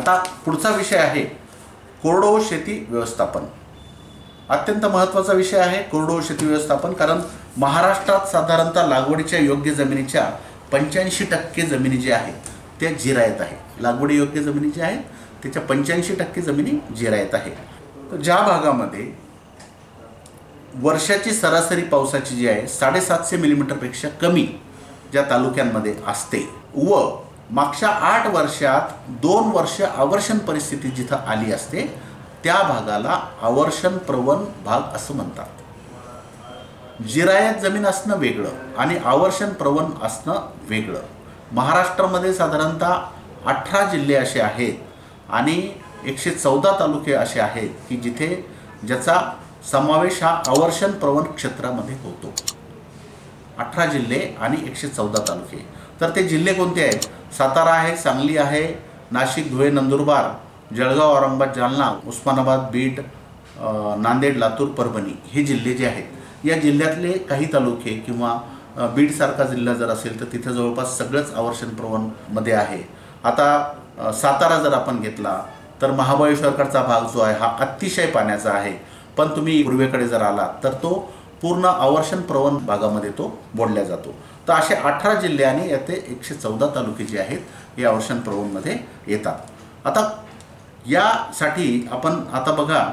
आता पुढचा विषय आहे कोरडवाहू शेती व्यवस्थापन। अत्यंत महत्त्वाचा विषय आहे कोरडवाहू शेती व्यवस्थापन, कारण महाराष्ट्रात साधारणतः लागवडीच्या योग्य जमिनीच्या 85% जमिनी जे आहेत त्या जिरायत आहे। लागवडी योग्य जमिनी जे आहेत त्याच्या 85% जमिनी जिरायत आहे। तर ज्या भागामध्ये वर्षाची सरासरी पावसाची जी आहे 750 मिलीमीटरपेक्षा कमी ज्या तालुक्यांमध्ये असते व मागच्या 8 वर्षात 2 वर्ष आवर्षण परिस्थिती जिथं आली असते त्या भागाला आवर्षण प्रवण भाग असं म्हणतात। जिरायत जमीन असणं वेगळं आणि आवर्षण प्रवण असणं वेगळं। महाराष्ट्रामध्ये साधारणतः 18 जिल्हे असे आहेत आणि 114 तालुके असे आहेत की जिथे ज्याचा समावेश हा आवर्षण प्रवण क्षेत्रामध्ये होतो। 18 जिल्हे आणि 114 तालुके। तर ते जिल्हे कोणते आहेत? सातारा आहे, सांगली आहे, नाशिक, धुळे, नंदुरबार, जळगाव, औरंगाबाद, जालना, उस्मानाबाद, बीड, नांदेड, लातूर, परभणी हे जिल्हे जे आहेत या जिल्ह्यातले काही तालुके किंवा बीडसारखा जिल्हा जर असेल तर तिथे जवळपास सगळंच आवर्षण प्रवण मध्ये आहे। आता सातारा जर आपण घेतला तर महाबळेश्वरकडचा भाग जो आहे हा अतिशय पाण्याचा आहे, पण तुम्ही पूर्वेकडे जर आलात तर तो पूर्ण आवर्षण प्रवण भागामध्ये तो बोलला जातो। तर असे 18 जिल्हे आणि याते 114 तालुके जे आहेत हे आवर्षण प्रवणमध्ये येतात। आता यासाठी आपण आता बघा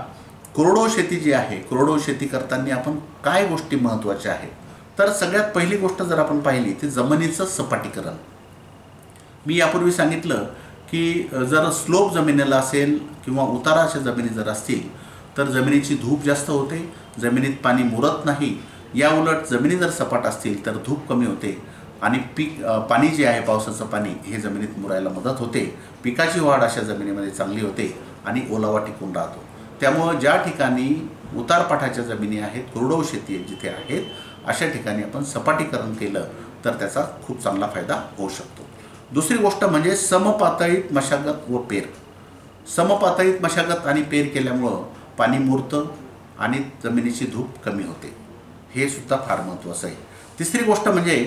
कोरडवाहू शेती जी आहे, कोरडवाहू शेती करताना आपण काय गोष्टी महत्त्वाच्या आहेत? तर सगळ्यात पहिली गोष्ट जर आपण पाहिली ती जमिनीचं सपाटीकरण। मी यापूर्वी सांगितलं की जर स्लोप जमिनीला असेल किंवा उताराच्या जमिनी जर असतील तर जमिनीची धूप जास्त होते, जमिनीत पाणी मुरत नाही। या उलट जमिनी जर सपाट असतील तर धूप कमी होते आणि पाणी जे आहे पावसाचं पाणी हे जमिनीत मुरायला मदत होते। पिकाची वाढ अशा जमिनीमध्ये चांगली होते आणि ओलावा टिकून राहतो। त्यामुळे ज्या ठिकाणी उतारपाठाच्या जमिनी आहेत, कोरडवाहू शेती जिथे आहेत अशा ठिकाणी आपण सपाटीकरण केलं तर त्याचा खूप चांगला फायदा होऊ शकतो। दुसरी गोष्ट म्हणजे समपातळीत मशागत व पेर। समपातळीत मशागत आणि पेर केल्यामुळं पाणी मुरतं आणि जमिनीची धूप कमी होते, हे सुद्धा फार महत्त्वाचं आहे। तिसरी गोष्ट म्हणजे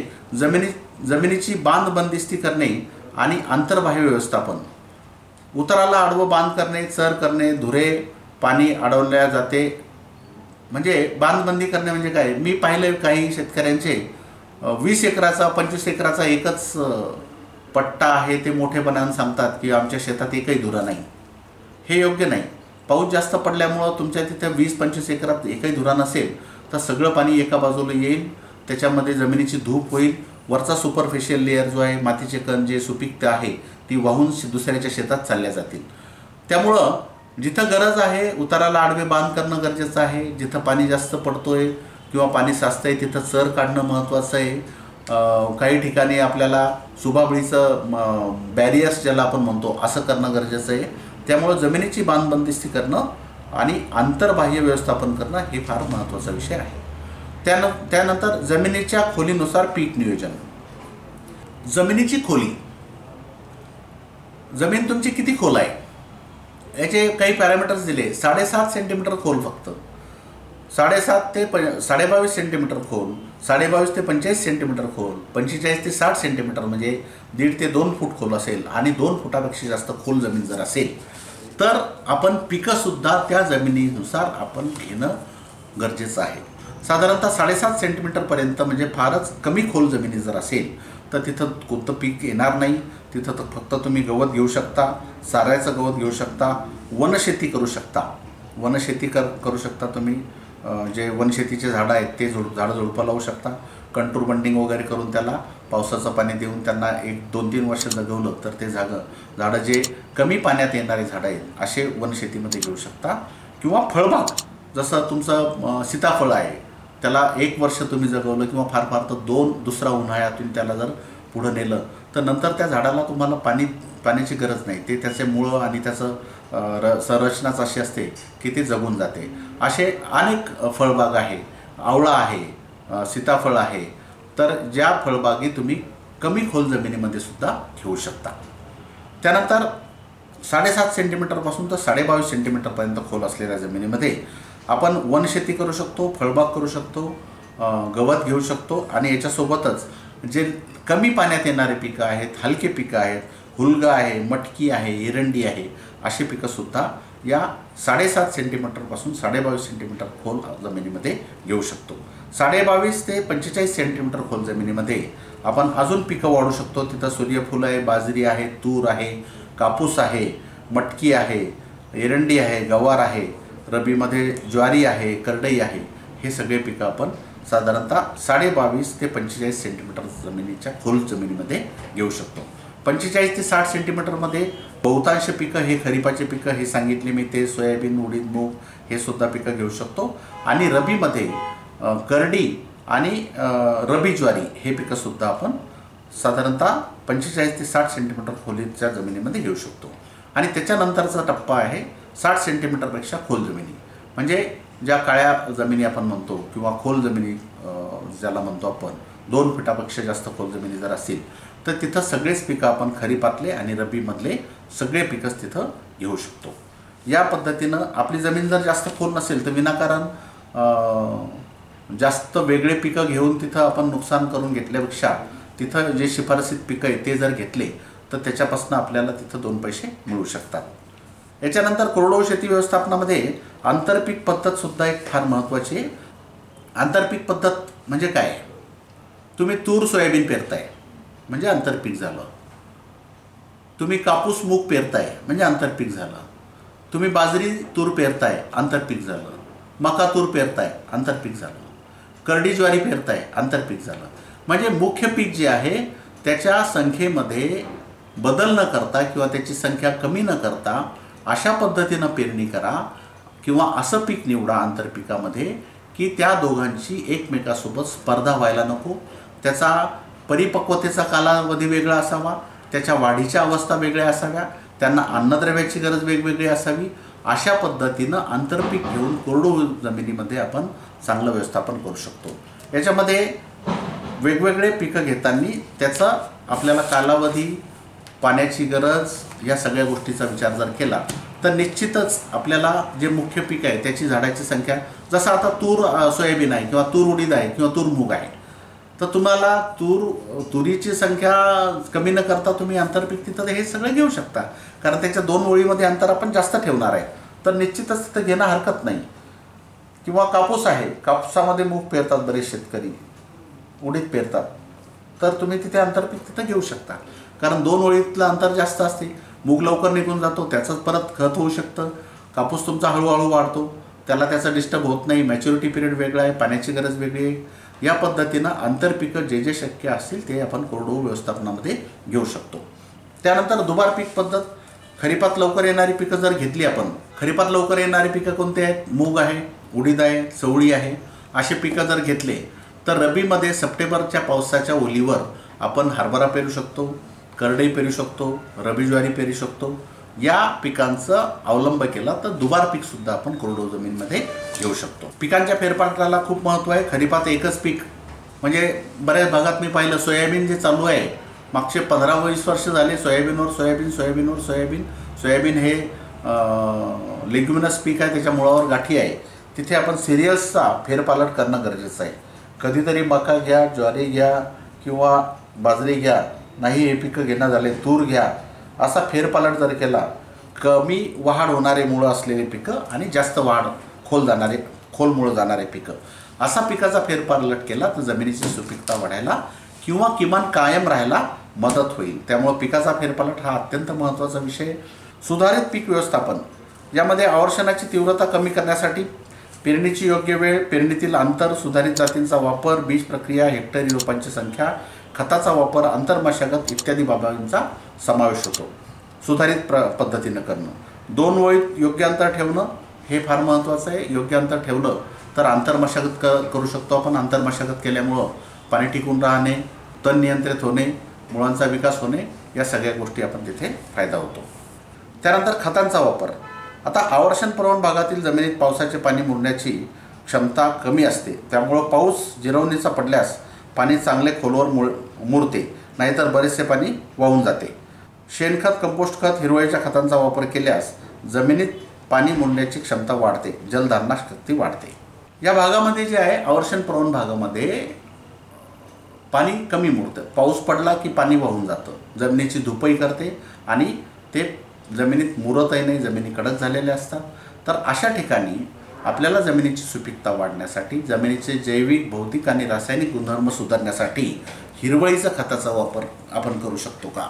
जमिनीची बांध बंदिस्ती करणे आणि आंतरबाह्य व्यवस्थापन। उताराला आडवं बांध करणे, चर करणे, धुरे पाणी अडवल्या जाते, म्हणजे बांधबंदी करणे म्हणजे काय? मी पाहिले काही शेतकऱ्यांचे 20 एकराचा 25 एकराचा एकच पट्टा आहे, ते मोठेपणाने सांगतात की आमच्या शेतात एकही धुरा नाही। हे योग्य नाही। पाऊस जास्त पडल्यामुळं तुमच्या तिथे 20-25 एकरात एकही धुरा नसेल तर सगळं पाणी एका बाजूला येईल, त्याच्यामध्ये जमिनीची धूप होईल, वरचा सुपरफिशियल लेअर जो आहे मातीचे कण जे सुपीकता आहे ती वाहून दुसऱ्याच्या शेतात चालल्या जातील। त्यामुळं जिथं गरज आहे उताराला आडवे बांध करणं गरजेचं आहे। जिथं पाणी जास्त पडतोय किंवा पाणी साचतंय तिथं चर काढणं महत्त्वाचं आहे। काही ठिकाणी आपल्याला सुभाबळीचं बॅरियर्स ज्याला आपण म्हणतो असं करणं गरजेचं आहे। त्यामुळे जमिनीची बांधबंदिस्ती करणं आणि आंतरबाह्य व्यवस्थापन करणं हे फार महत्त्वाचा विषय आहे। त्यानंतर जमिनीच्या खोलीनुसार पीक नियोजन। जमिनीची खोली, जमीन तुमची किती खोल आहे याचे काही पॅरामीटर्स दिले। 7.5 सेंटीमीटर खोल फक्त, 7.5 ते 22.5 सेंटीमीटर खोल, 22.5 ते 45 सेंटीमीटर खोल, 45 ते 60 सेंटीमीटर म्हणजे 1.5 ते 2 फूट खोल असेल आणि 2 फुटापेक्षा जास्त खोल जमीन जर असेल तर आपण पिकंसुद्धा त्या जमिनीनुसार आपण घेणं गरजेचं आहे। साधारणतः 7.5 सेंटीमीटरपर्यंत म्हणजे फारच कमी खोल जमिनी जर असेल तर तिथं कोणतं पीक येणार नाही। तिथं तर फक्त तुम्ही गवत घेऊ शकता, साऱ्याचं गवत घेऊ शकता, वनशेती करू शकता। वनशेती करू शकता तुम्ही, जे वनशेतीचे झाडं आहेत ते झाडं झुडपं लावू शकता। कंटूर बंडिंग वगैरे करून त्याला पावसाचं पाणी देऊन त्यांना 1-2-3 वर्ष जगवलं तर ते झाडं जे कमी पाण्यात येणारे झाडं आहेत असे वनशेतीमध्ये घेऊ शकता। किंवा फळबाग, जसं तुमचं सीताफळ आहे त्याला 1 वर्ष तुम्ही जगवलं किंवा फार फार तर दुसरा उन्हाळ्यातून त्याला जर पुढं नेलं तर नंतर त्या झाडाला तुम्हाला पाण्याची गरज नाही, ते त्याचे मुळं आणि त्याचं संरचनाच अशी असते की ते जगून जाते। असे अनेक फळबाग आहे, आवळा आहे, सीताफळ आहे, तर ज्या फळबागी तुम्ही कमी खोल जमिनीमध्ये सुद्धा घेऊ शकता। त्यानंतर 7.5 सेंटीमीटरपासून तर 22.5 सेंटीमीटरपर्यंत खोल असलेल्या जमिनीमध्ये आपण वनशेती करू शकतो, फळबाग करू शकतो, गवत घेऊ शकतो आणि याच्यासोबतच जे कमी पाण्यात येणारे पिकं आहेत, हलके पिकं आहेत, हुलगा आहे, मटकी आहे, एरंडी आहे, अशी पिकंसुद्धा या 7.5 सेंटीमीटरपासून 22.5 सेंटीमीटर खोल जमिनीमध्ये घेऊ शकतो. 22.5 ते 45 सेंटीमीटर खोल जमिनीमध्ये आपण अजून पिकं वाढू शकतो. तिथं सूर्यफूल आहे, बाजरी आहे, तूर आहे, कापूस आहे, मटकी आहे, एरंडी आहे, गवार आहे, रबीमध्ये ज्वारी आहे, करडई आहे. हे सगळे पिकं आपण साधारणतः 22.5 ते 45 सेंटीमीटर जमिनीच्या खोल जमिनीमध्ये घेऊ शकतो. 45 ते 60 सेंटीमीटरमध्ये बहुतांश पिकं हे खरीपाचे पिकं हे सांगितले मी, ते सोयाबीन, उडीद, मूग हे सुद्धा पिकं घेऊ शकतो. आणि रबीमध्ये करडी आणि रबी ज्वारी हे पिकंसुद्धा आपण साधारणतः 45 ते 60 सेंटीमीटर खोलीच्या जमिनीमध्ये घेऊ शकतो. आणि त्याच्यानंतरचा टप्पा आहे 60 सेंटीमीटरपेक्षा खोल जमिनी, म्हणजे ज्या काळ्या जमिनी आपण म्हणतो किंवा खोल जमिनी ज्याला म्हणतो आपण, 2 फुटापेक्षा जास्त खोल जमिनी जर असतील तर तिथं सगळेच पिकं आपण खरीपातले आणि रब्बीमधले सगळे पिकंच तिथं घेऊ शकतो. या पद्धतीनं आपली जमीन जर जास्त खोल नसेल तर विनाकारण जास्त वेगळे पिकं घेऊन तिथं आपण नुकसान करून घेतल्यापेक्षा तिथं जे शिफारसीत पिकं आहे ते जर घेतले तर त्याच्यापासून आपल्याला तिथं 2 पैसे मिळू शकतात. याच्यानंतर कोरडवाहू शेती व्यवस्थापनामध्ये आंतरपीक पद्धतसुद्धा एक फार महत्त्वाची आहे. आंतरपीक पद्धत म्हणजे काय? तुम्ही तूर सोयाबीन पेरताय म्हणजे आंतरपीक झालं. तुम्ही कापूस मूग पेरताय म्हणजे आंतरपीक झालं. तुम्ही बाजरी तूर पेरताय आंतरपीक झालं. मका तूर पेरताय आंतरपीक झालं. करडी ज्वारी पेरताय आंतरपीक झालं. म्हणजे मुख्य पीक जे आहे त्याच्या संख्येमध्ये बदल न करता किंवा त्याची संख्या कमी न करता अशा पद्धतीनं पेरणी करा किंवा असं पीक निवडा आंतरपिकामध्ये की त्या दोघांची एकमेकासोबत स्पर्धा व्हायला नको. त्याचा परिपक्वतेचा कालावधी वेगळा असावा, त्याच्या वाढीच्या अवस्था वेगळ्या असाव्या, त्यांना अन्नद्रव्याची गरज वेगवेगळी असावी. अशा पद्धतीनं आंतरपीक घेऊन कोरडवाहू जमिनीमध्ये आपण चांगलं व्यवस्थापन करू शकतो. याच्यामध्ये वेगवेगळे पिकं घेताना त्याचा आपल्याला कालावधी, पाण्याची गरज या सगळ्या गोष्टीचा विचार जर केला तर निश्चितच आपल्याला जे मुख्य पीक आहे त्याची झाडाची संख्या, जसं आता तूर सोयाबीन आहे किंवा तूर उडीद आहे किंवा तूर मूग आहे, तर तुम्हाला तुरीची संख्या कमी न करता तुम्ही आंतरपीक तिथं हे सगळं घेऊ शकता. कारण त्याच्या 2 ओळीमध्ये अंतर आपण जास्त ठेवणार आहे तर निश्चितच तिथं घेणं हरकत नाही. किंवा कापूस आहे, कापसामध्ये मूग पेरतात बरेच शेतकरी, उडीद पेरतात, तर तुम्ही तिथे आंतरपीक तिथं घेऊ शकता. कारण 2 ओळीतलं अंतर जास्त असते. मूग लवकर निघून जातो, त्याचंच परत खत होऊ शकतं. कापूस तुमचा हळूहळू वाढतो, त्याला त्याचा डिस्टर्ब होत नाही. मॅच्युरिटी पिरियड वेगळा आहे, पाण्याची गरज वेगळी आहे. या पद्धतीनं आंतरपिकं जे जे शक्य असतील ते आपण कोरडवाहू व्यवस्थापनामध्ये घेऊ शकतो. त्यानंतर दुबार पीक पद्धत. खरीपात लवकर येणारी पिकं जर घेतली आपण, खरीपात लवकर येणारी पिकं कोणती आहेत? मूग आहे, उडीद आहे, चवळी आहे. असे पिकं जर घेतले तर रब्बीमध्ये सप्टेंबरच्या पावसाच्या ओलीवर आपण हरभरा पेरू शकतो, करडई पेरू शकतो, रबी ज्वारी पेरू शकतो. या पिकांचा अवलंब केला तर दुबार पीकसुद्धा आपण कोरडवाहू जमीनमध्ये घेऊ शकतो. पिकांच्या फेरफाराला खूप महत्त्व आहे. खरीपात एकच पीक, म्हणजे बऱ्याच भागात मी पाहिलं सोयाबीन जे चालू आहे, मागचे 15-20 वर्ष झाले सोयाबीनवर सोयाबीन, सोयाबीनवर सोयाबीन. सोयाबीन हे लेग्युमिनस पीक आहे, त्याच्या मुळावर गाठी आहे. तिथे आपण सिरियसचा फेरपालट करणं गरजेचं आहे. कधीतरी मका घ्या, ज्वारी घ्या किंवा बाजरी घ्या, नाही हे पिकं घेणं झाले तूर घ्या. असा फेरपालट जर केला, कमी वाढ होणारे मुळं असलेले पिकं आणि जास्त वाढ खोल मुळं जाणारे पिकं, असा पिकाचा फेरपालट केला तर जमिनीची सुपीकता वाढायला किंवा किमान कायम राहायला मदत होईल. त्यामुळं पिकाचा फेरपालट हा अत्यंत महत्त्वाचा विषय. सुधारित पीक व्यवस्थापन, यामध्ये आवर्षणाची तीव्रता कमी करण्यासाठी पेरणीची योग्य वेळ, पेरणीतील अंतर, सुधारित जातींचा वापर, बीज प्रक्रिया, हेक्टरी रोपांची संख्या, खताचा वापर, आंतरमशागत इत्यादी बाबींचा समावेश होतो. सुधारित पद्धतीनं करणं, 2 ओळीत योग्य अंतर ठेवणं हे फार महत्त्वाचं आहे. योग्य अंतर ठेवलं तर आंतरमशागत करू शकतो आपण. आंतरमशागत केल्यामुळं पाणी टिकून राहणे, तण नियंत्रित होणे, मुळांचा विकास होणे, या सगळ्या गोष्टी आपण तिथे फायदा होतो. त्यानंतर खतांचा वापर. आता आवर्षण प्रवण भागातील जमिनीत पावसाचे पाणी मुरण्याची क्षमता कमी असते. त्यामुळं पाऊस जिरवणीचा पडल्यास पाणी चांगले खोलवर मुरते, नाहीतर बरेचसे पाणी वाहून जाते. शेणखत, कंपोस्ट खत, हिरवळीच्या खतांचा वापर केल्यास जमिनीत पाणी मुरण्याची क्षमता वाढते, जलधारणा शक्ती वाढते. या भागामध्ये जे आहे आवर्षण प्रवण भागामध्ये पाणी कमी मुरतं. पाऊस पडला की पाणी वाहून जातं, जमिनीची धुपही करते आणि ते जमिनीत मुरतही नाही, जमिनी कडक झालेल्या असतात. तर अशा ठिकाणी आपल्याला जमिनीची सुपीकता वाढण्यासाठी, जमिनीचे जैविक, भौतिक आणि रासायनिक गुणधर्म सुधारण्यासाठी हिरवळीच्या खताचा वापर आपण करू शकतो का?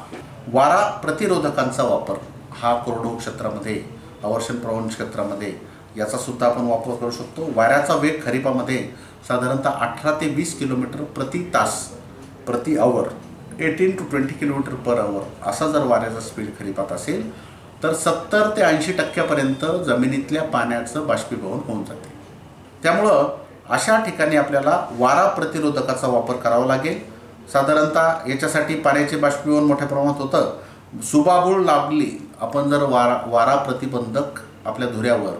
वारा प्रतिरोधकांचा वापर हा कोरडवाहू क्षेत्रामध्ये, आवर्षण प्रवण क्षेत्रामध्ये याचा सुद्धा आपण वापर करू शकतो. वाऱ्याचा वेग खरीपामध्ये साधारणतः 18 ते 20 किलोमीटर प्रति तास, प्रति आवर, 18 to 20 किलोमीटर पर आवर असा जर वाऱ्याचा स्पीड खरीपात असेल तर 70 ते 80% जमिनीतल्या पाण्याचं बाष्पीभवन होऊन जाते. त्यामुळं अशा ठिकाणी आपल्याला वारा प्रतिरोधकाचा वापर करावा लागेल. साधारणतः याच्यासाठी पाण्याचे बाष्पीभवन मोठ्या प्रमाणात होतं. सुबाबूळ लागली, आपण जर वारा प्रतिबंधक आपल्या धुऱ्यावर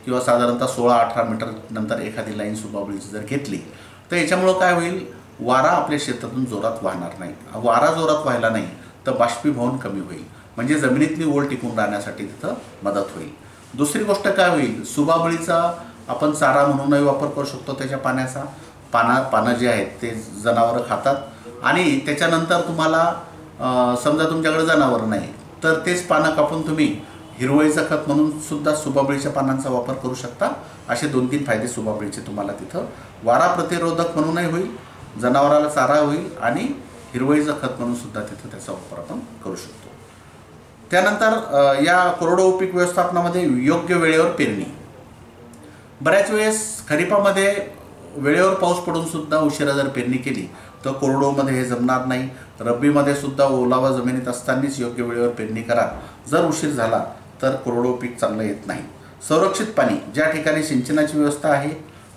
किंवा साधारणतः 16-18 मीटर नंतर एखादी लाईन सुबाबुळीची जर घेतली तर याच्यामुळं काय होईल, वारा आपल्या शेतातून जोरात वाहणार नाही. वारा जोरात व्हायला नाही तर बाष्पीभवन कमी होईल, म्हणजे जमिनीतली ओल टिकून राहण्यासाठी तिथं मदत होईल. दुसरी गोष्ट काय होईल, सुबाबुळीचा आपण चारा म्हणूनही वापर करू शकतो. त्याच्या पाण्याचा पानं जे आहेत ते जनावरं खातात आणि त्याच्यानंतर तुम्हाला समजा तुमच्याकडे जनावरं नाही तर तेच पानं कापून तुम्ही हिरवळीचं खत म्हणून सुद्धा सुबाबुळीच्या पानांचा वापर करू शकता. असे 2-3 फायदे सुबाबुळीचे तुम्हाला तिथं वारा प्रतिरोधक म्हणूनही होईल, जनावराला चारा होईल आणि हिरवळीचं खत म्हणून सुद्धा तिथं त्याचा वापर आपण करू शकतो. त्यानंतर या कोरडवाहू पीक व्यवस्थापनामध्ये योग्य वेळेवर पेरणी. बऱ्याच वेळेस खरीपामध्ये वेळेवर पाऊस पडून सुद्धा उशिरा जर पेरणी केली तर कोरडवाहूमध्ये हे जमणार नाही. रब्बीमध्ये सुद्धा ओलावा जमिनीत असतानाच योग्य वेळेवर पेरणी करा. जर उशीर झाला तर कोरडवाहू पीक चांगलं येत नाही. संरक्षित पाणी, ज्या ठिकाणी सिंचनाची व्यवस्था आहे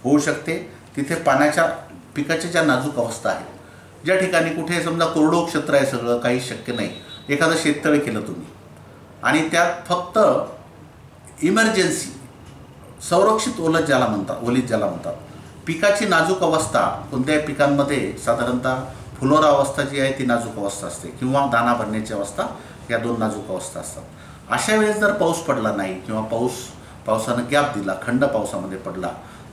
होऊ शकते तिथे पाण्याच्या पिकाच्या ज्या नाजूक अवस्था आहेत, ज्या ठिकाणी कुठे समजा कोरडवाहू क्षेत्र आहे, सगळं काही शक्य नाही, एखादं शेततळे केलं तुम्ही आणि त्यात फक्त इमर्जन्सी संरक्षित ओलीत ज्याला म्हणतात, पिकाची नाजूक अवस्था, कोणत्याही पिकांमध्ये साधारणतः फुलोरा अवस्था जी आहे ती नाजूक अवस्था असते किंवा दाना भरण्याची अवस्था, या 2 नाजूक अवस्था असतात. अशा वेळेस जर पाऊस पडला नाही किंवा पावसानं गॅप दिला, खंड पावसामध्ये पडला,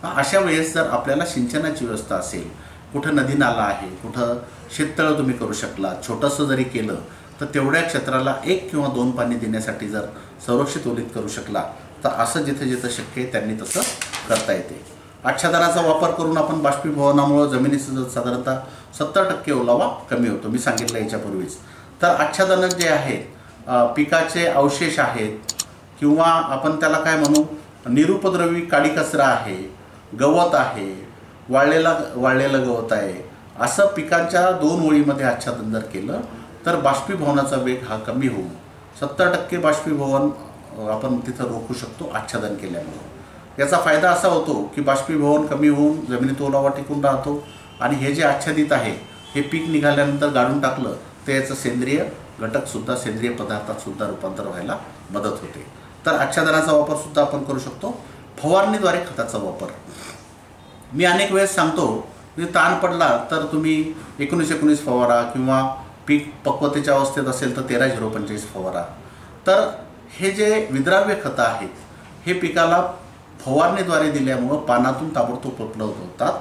अशा वेळेस जर आपल्याला सिंचनाची व्यवस्था असेल, कुठं नदी नाला आहे, कुठं शेततळं तुम्ही करू शकला, छोटंसं जरी केलं तर तेवढ्या क्षेत्राला 1 किंवा 2 पाणी देण्यासाठी जर संरक्षित ओलीत करू शकला तर असं जिथे जिथं शक्य आहे त्यांनी तसं करता येते. आच्छादनाचा वापर करून आपण बाष्पीभवनामुळं जमिनीचं साधारणतः 70% ओलावा कमी होतो, मी सांगितलं याच्यापूर्वीच. तर आच्छादन जे आहेत, पिकाचे अवशेष आहेत किंवा आपण त्याला काय म्हणू, निरुपद्रवी काडी कचरा आहे, गवत आहे, वाळलेलं गवत आहे, असं पिकांच्या 2 ओळीमध्ये आच्छादन जर केलं तर बाष्पीभवनाचा वेग हा कमी होऊन 70% बाष्पीभवन आपण तिथं रोखू शकतो आच्छादन केल्यामुळे. याचा फायदा असा होतो की बाष्पीभवन कमी होऊन जमिनीत ओलावा टिकून राहतो आणि हे जे आच्छादित आहे हे पीक निघाल्यानंतर गाडून टाकलं तर याचं सेंद्रिय घटकसुद्धा, सेंद्रिय पदार्थातसुद्धा रूपांतर व्हायला मदत होते. तर आच्छादनाचा वापरसुद्धा आपण करू शकतो. फवारणीद्वारे खताचा वापर, मी अनेक वेळेस सांगतो की ताण पडला तर तुम्ही 19-19 फवारा किंवा पीक पक्वतेच्या अवस्थेत असेल तर 13-0-45 फवारा. तर हे जे विद्राव्य खतं आहेत हे पिकाला फवारणीद्वारे दिल्यामुळं पानातून ताबडतोब उपलब्ध होतात.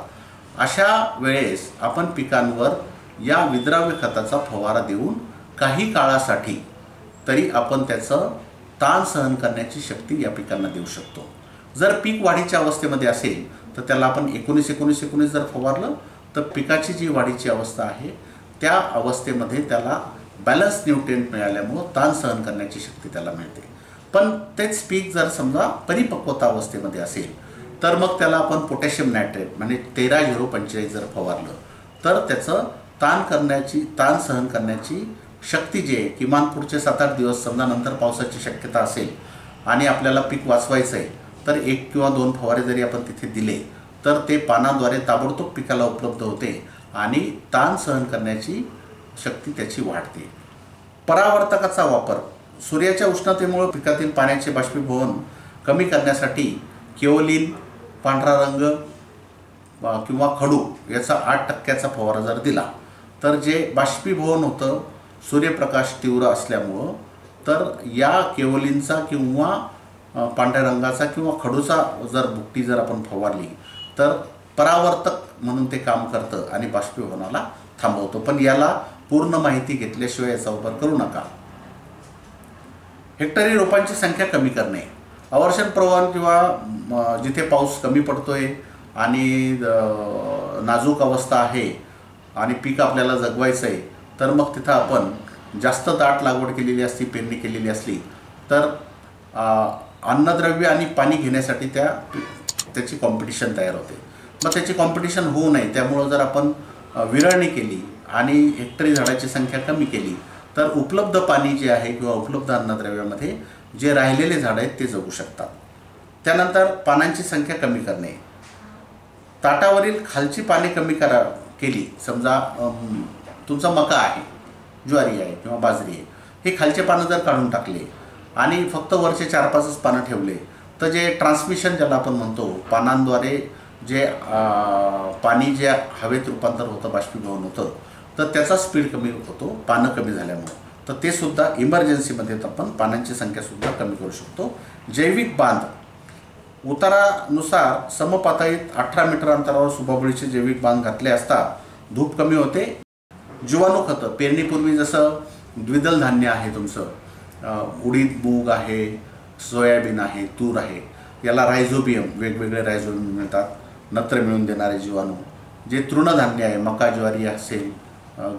अशा वेळेस आपण पिकांवर या विद्राव्य खताचा फवारा देऊन काही काळासाठी तरी आपण त्याचं ताण सहन करण्याची शक्ती या पिकांना देऊ शकतो. जर पीक वाढीच्या अवस्थेमध्ये असेल तर त्याला आपण 19-19-19 जर फवारलं तर पिकाची जी वाढीची अवस्था आहे त्या अवस्थेमध्ये त्याला बॅलन्स न्यूट्रिएंट मिळाल्यामुळं ताण सहन करण्याची शक्ती त्याला मिळते. पण तेच पीक जर समजा परिपक्वता अवस्थेमध्ये असेल तर मग त्याला आपण पोटॅशियम नायट्रेट म्हणजे 13-0-45 जर फवारलं तर त्याचं ताण सहन करण्याची शक्ती जी आहे, किमान पुढचे 7-8 दिवस समजा नंतर पावसाची शक्यता असेल आणि आपल्याला पीक वाचवायचं आहे तर 1 किंवा 2 फवारे जरी आपण तिथे दिले तर ते पानाद्वारे ताबडतोब पिकाला उपलब्ध होते आणि ताण सहन करण्याची शक्ती त्याची वाढते. परावर्तकाचा वापर, सूर्याच्या उष्णतेमुळे पिकातील पाण्याचे बाष्पीभवन कमी करण्यासाठी केओलिन, पांढरा रंग किंवा खडू याचा 8% फवारा जर दिला तर जे बाष्पीभवन होतं सूर्यप्रकाश तीव्र असल्यामुळं, तर या केओलिनचा किंवा पांढऱ्या रंगाचा किंवा खडूचा जर बुट्टी जर आपण फवारली तर परावर्तक म्हणून ते काम करतं आणि बाष्पीभवनाला थांबवतो, पण याला पूर्ण माहिती घेतल्याशिवाय याचा वापर करू नका. हेक्टरी रोपांची संख्या कमी करणे. अवर्षण प्रवहन किंवा जिथे पाऊस कमी पडतोय आणि नाजूक अवस्था आहे आणि पीक आपल्याला जगवायचं आहे, तर मग तिथं आपण जास्त दाट लागवड केलेली असली, पेरणी केलेली असली तर अन्नद्रव्य आणि पाणी घेण्यासाठी त्याची कॉम्पिटिशन तयार होते. मग त्याची कॉम्पिटिशन होऊ नये त्यामुळं जर आपण विरळणी केली आणि हेक्टरी झाडाची संख्या कमी केली तर उपलब्ध पाणी जे आहे किंवा उपलब्ध अन्नद्रव्यामध्ये जे राहिलेले झाडं आहेत ते जगू शकतात. त्यानंतर पानांची संख्या कमी करणे. ताटावरील खालची पाने कमी केली. समजा तुमचा मका आहे, ज्वारी आहे किंवा बाजरी आहे, हे खालचे पानं जर काढून टाकले आणि फक्त वरचे 4-5च पानं ठेवले तर जे ट्रान्समिशन ज्याला आपण म्हणतो, पानांद्वारे जे पाणी जे हवेत रूपांतर होतं, बाष्पीभवन होतं, तर त्याचा स्पीड कमी होतो पानं कमी झाल्यामुळं. तर ते सुद्धा इमर्जन्सीमध्ये आपण पानांची संख्यासुद्धा कमी करू शकतो. जैविक बांध. उतारानुसार समपातळीत 18 मीटर अंतरावर सुबाबुळीचे जैविक बांध घातले असता धूप कमी होते. जीवाणू खतं. पेरणीपूर्वी जसं द्विदल धान्य आहे तुमचं, उडीद, मूग आहे, सोयाबीन आहे, तूर आहे, याला रायझोबियम, वेगवेगळे रायझोबियम मिळतात, नत्र मिळून देणारे जीवाणू. जे तृणधान्य आहे, मका, ज्वारी असेल,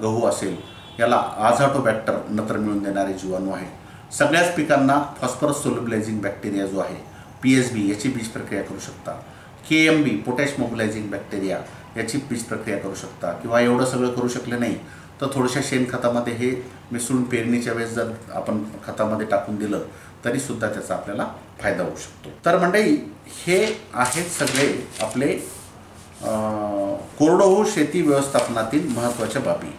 गहू असेल, याला आझाटोबॅक्टर, नत्र मिळून देणारे जीवाणू आहे. सगळ्याच पिकांना फॉस्फरस सोल्युबलायझिंग बॅक्टेरिया जो आहे, PSB, याची बीज प्रक्रिया करू शकता. KMB, पोटॅश मोबिलायझिंग बॅक्टेरिया, याची बीज प्रक्रिया करू शकता. किंवा एवढं सगळं करू शकले नाही तर थोड्याशा शेणखतामध्ये हे मिसळून पेरणीच्या वेळेस जर आपण खतामध्ये टाकून दिलं तरीसुद्धा त्याचा आपल्याला फायदा होऊ शकतो. तर मंडळी, हे आहेत सगळे आपले कोरडवाहू शेती व्यवस्थापनातील महत्त्वाच्या बाबी.